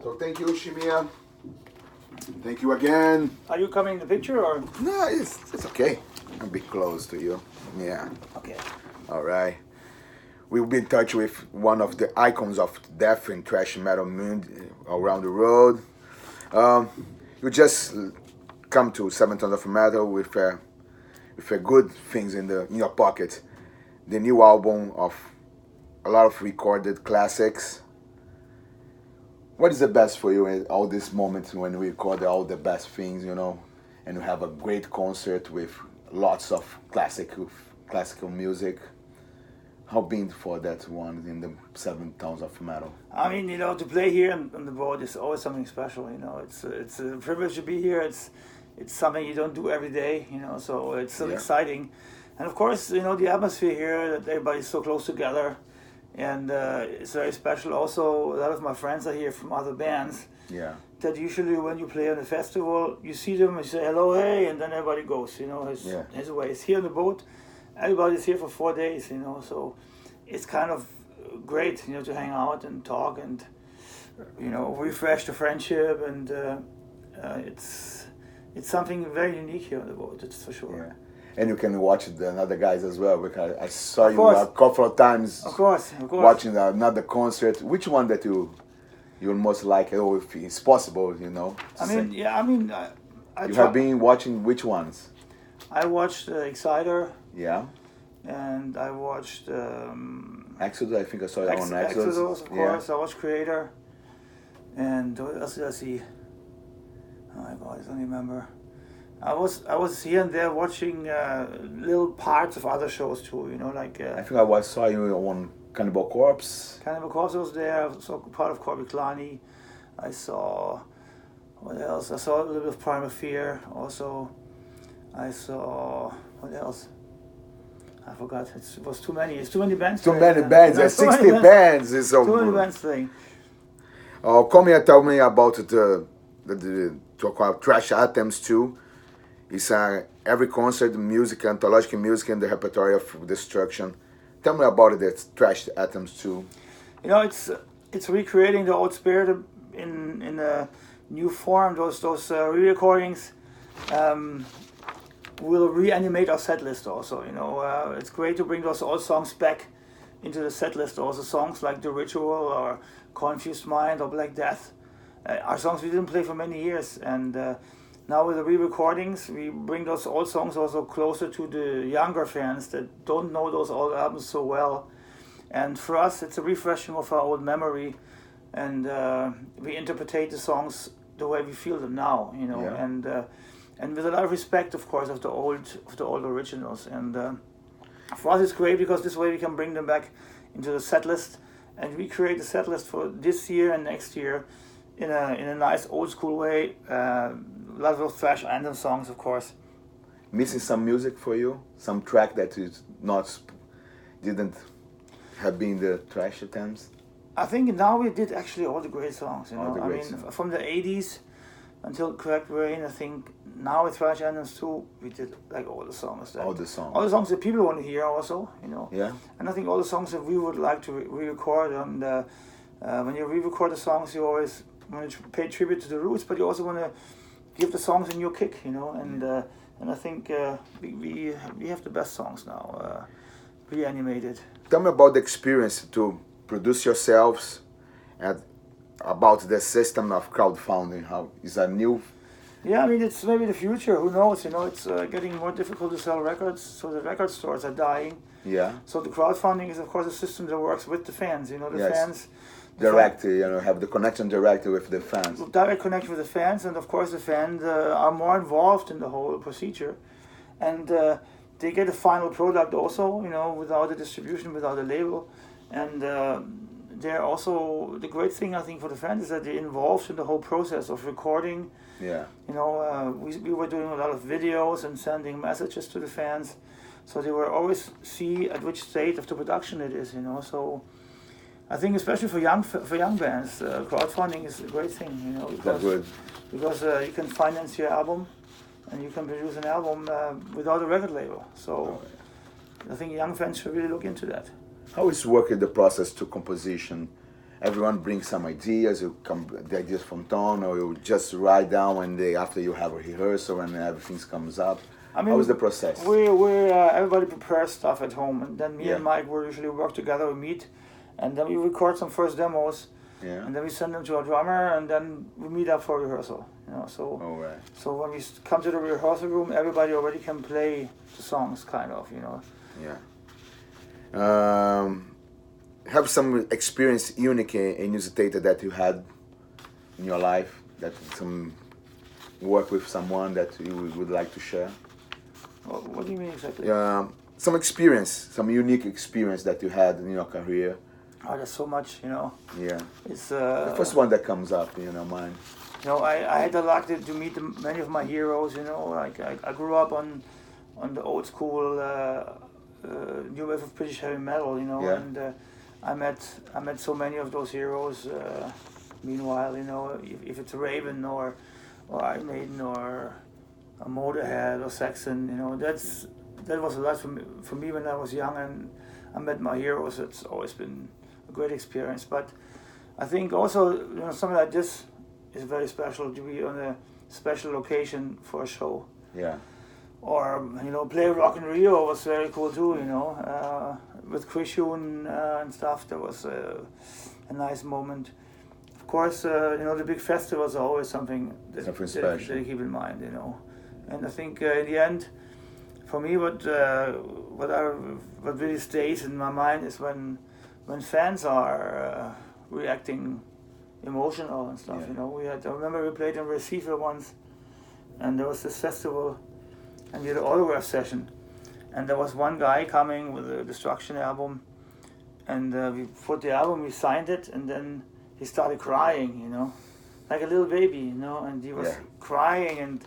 So thank you, Schmier. Thank you again. Are you coming in the picture or? No, it's okay. I'll be close to you. Yeah. Okay. All right. We'll be in touch with one of the icons of death and thrash metal around the world. You just come to 7 Tons of Metal with good things in your pocket. The new album of a lot of recorded classics. What is the best for you in all these moments when we record all the best things, and we have a great concert with lots of classical music? How been for that one in the 7 Tons of Metal? I mean, to play here on the boat is always something special. It's a privilege to be here. It's something you don't do every day. So it's so exciting, and of course, the atmosphere here, that everybody's so close together, and it's very special. Also, a lot of my friends are here from other bands. Yeah. That usually when you play on a festival, you see them and say hello, hey, and then everybody goes. His way. It's here on the boat. Everybody's here for 4 days, so it's kind of great, to hang out and talk and, refresh the friendship, and it's something very unique here on the boat, that's for sure. Yeah. And you can watch the other guys as well, because I saw you a couple of times. Of course. Watching another concert. Which one that you most like, if it's possible, You have been watching which ones? I watched Exciter. Yeah. And I watched Exodus. I think I saw that on Exodus. Exodus, of course. I watched Creator. And what else did I see? Oh my God, I don't remember. I was here and there watching little parts of other shows too. I think I saw you on Cannibal Corpse. Cannibal Corpse was there. I saw part of Corby Klani. I saw what else? I saw a little bit of Primal Fear also. I saw what else? I forgot. It was too many. It's too many bands. Too many bands. There's 60 bands. It's too many bands thing. Come here, tell me about the talk about Trash Atoms too. It's every concert, music, anthological music in the repertoire of Destruction. Tell me about it. It's Trash Atoms too. It's recreating the old spirit in a new form. Those re-recordings. We'll reanimate our set list also. It's great to bring those old songs back into the set list. Also songs like The Ritual or Confused Mind or Black Death are songs we didn't play for many years, and now with the re-recordings we bring those old songs also closer to the younger fans that don't know those old albums so well. And for us, it's a refreshing of our old memory, and we interpret the songs the way we feel them now. And with a lot of respect, of course, of the old originals. And for us, it's great because this way we can bring them back into the set list and recreate the set list for this year and next year in a nice old school way. A lot of thrash anthem songs, of course. Missing some music for you? Some track that didn't have been the Trash Attempts? I think now we did actually all the great songs. Songs. From the 80s until Correct Rain, I think now with Thrash Anthems too, we did like all the songs. All the songs that people want to hear also, Yeah. And I think all the songs that we would like to re-record, and when you re-record the songs, you always want to pay tribute to the roots, but you also want to give the songs a new kick, and I think we have the best songs now, reanimated. Tell me about the experience to produce yourselves and about the system of crowdfunding. How is that new? Yeah, it's maybe the future. Who knows? It's getting more difficult to sell records, so the record stores are dying. Yeah. So the crowdfunding is, of course, a system that works with the fans. Fans directly. Have the connection directly with the fans. Direct connection with the fans, and of course, the fans are more involved in the whole procedure, and they get a final product also. Without the distribution, without the label, and. They're also, the great thing I think for the fans is that they're involved in the whole process of recording. Yeah. We were doing a lot of videos and sending messages to the fans, so they will always see at which state of the production it is. So I think especially for young bands, crowdfunding is a great thing. Because you can finance your album, and you can produce an album without a record label. So I think young fans should really look into that. How is working the process to composition everyone brings some ideas. You come the ideas from tone, or you just write down one day after you have a rehearsal and everything comes up. I mean, how is the process? We everybody prepares stuff at home, and then me and Mike we usually work together. We meet, and then we record some first demos. Yeah. And then we send them to our drummer, and then we meet up for rehearsal. You know, so All right. so when we come to the rehearsal room, everybody already can play the songs, kind of. You know. Yeah. Have some experience unique in music theater that you had in your life, that some work with someone that you would like to share? What do you mean exactly? Some experience, some unique experience that you had in your career. Oh, there's so much, you know. Yeah. It's the first one that comes up, mind. You know, I had the luck to meet many of my heroes. You know, like I grew up on the old school new wave of British heavy metal. You know, and I met so many of those heroes. Meanwhile, you know, if it's Raven or Iron Maiden or a Motorhead or Saxon, you know, that was a lot for me when I was young, and I met my heroes. It's always been a great experience. But I think also, you know, something like this is very special, to be on a special location for a show. Yeah. Or, you know, play Rock in Rio was very cool too, you know, with Christian and stuff. That was a nice moment. Of course, you know, the big festivals are always something that you keep in mind, you know. And I think in the end, for me, what really stays in my mind is when fans are reacting emotional and stuff. You know, I remember we played in Recife once, and there was this festival, and we had an autograph session, and there was one guy coming with a Destruction album, and we put the album, we signed it, and then he started crying, you know, like a little baby, you know, and he was crying and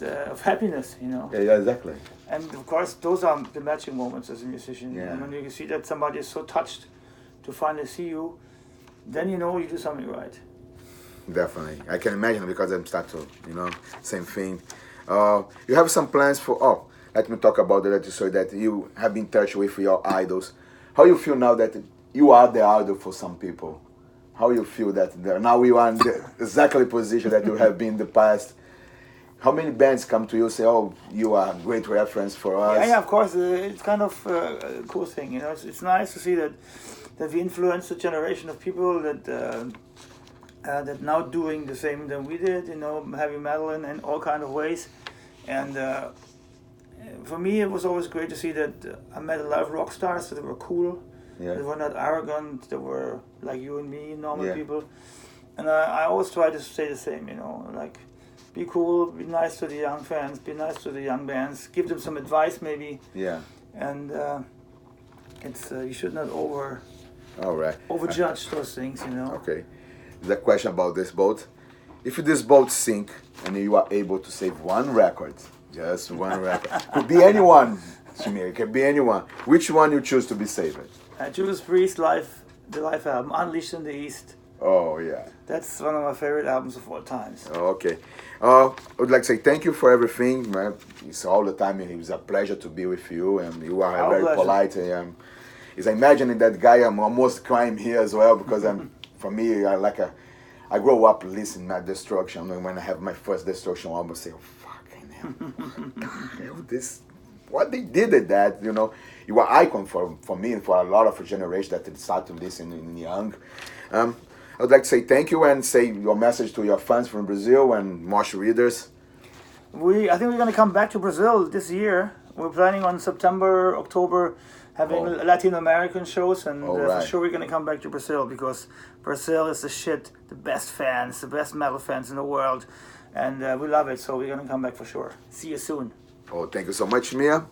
of happiness, you know. Yeah, exactly. And of course, those are the matching moments as a musician. Yeah. And when you see that somebody is so touched to finally see you, then you know you do something right. Definitely. I can imagine, because I'm start to, you know, same thing. You have some plans for, let me talk about that, so that you have been in touch with your idols. How you feel now that you are the idol for some people? How you feel that now you are in the exactly position that you have been in the past? How many bands come to you and say, "Oh, you are a great reference for us"? Yeah, of course. It's kind of a cool thing, you know. It's nice to see that we influence a generation of people that now doing the same than we did, you know, heavy metal in all kind of ways. And for me, it was always great to see that I met a lot of rock stars that were cool. Yeah. They were not arrogant. They were like you and me, normal people. And I always try to say the same, you know, like, be cool, be nice to the young fans, be nice to the young bands, give them some advice maybe. Yeah. And it's you should not overjudge those things, you know. Okay. There's a question about this boat. If this boat sink and you are able to save one record, just one record, could be anyone, Schmier, it can be anyone. Which one you choose to be saved? Judas Priest the live album, Unleashed in the East. Oh, yeah. That's one of my favorite albums of all times. Okay. I would like to say thank you for everything, man. It's all the time. It was a pleasure to be with you, and you are very polite. And is imagining that guy, I'm almost crying here as well, because for me, I grew up listening to Destruction. And when I have my first Destruction album, I say, oh, fucking hell, what they did at that, you know. You are icon for me and for a lot of a generation that started to listen in young. I would like to say thank you and say your message to your fans from Brazil and Mosh readers. I think we're going to come back to Brazil this year. We're planning on September, October, having Latin American shows, and for sure we're going to come back to Brazil, because Brazil is the shit, the best fans, the best metal fans in the world, and we love it, so we're going to come back for sure. See you soon. Oh, thank you so much, Mia.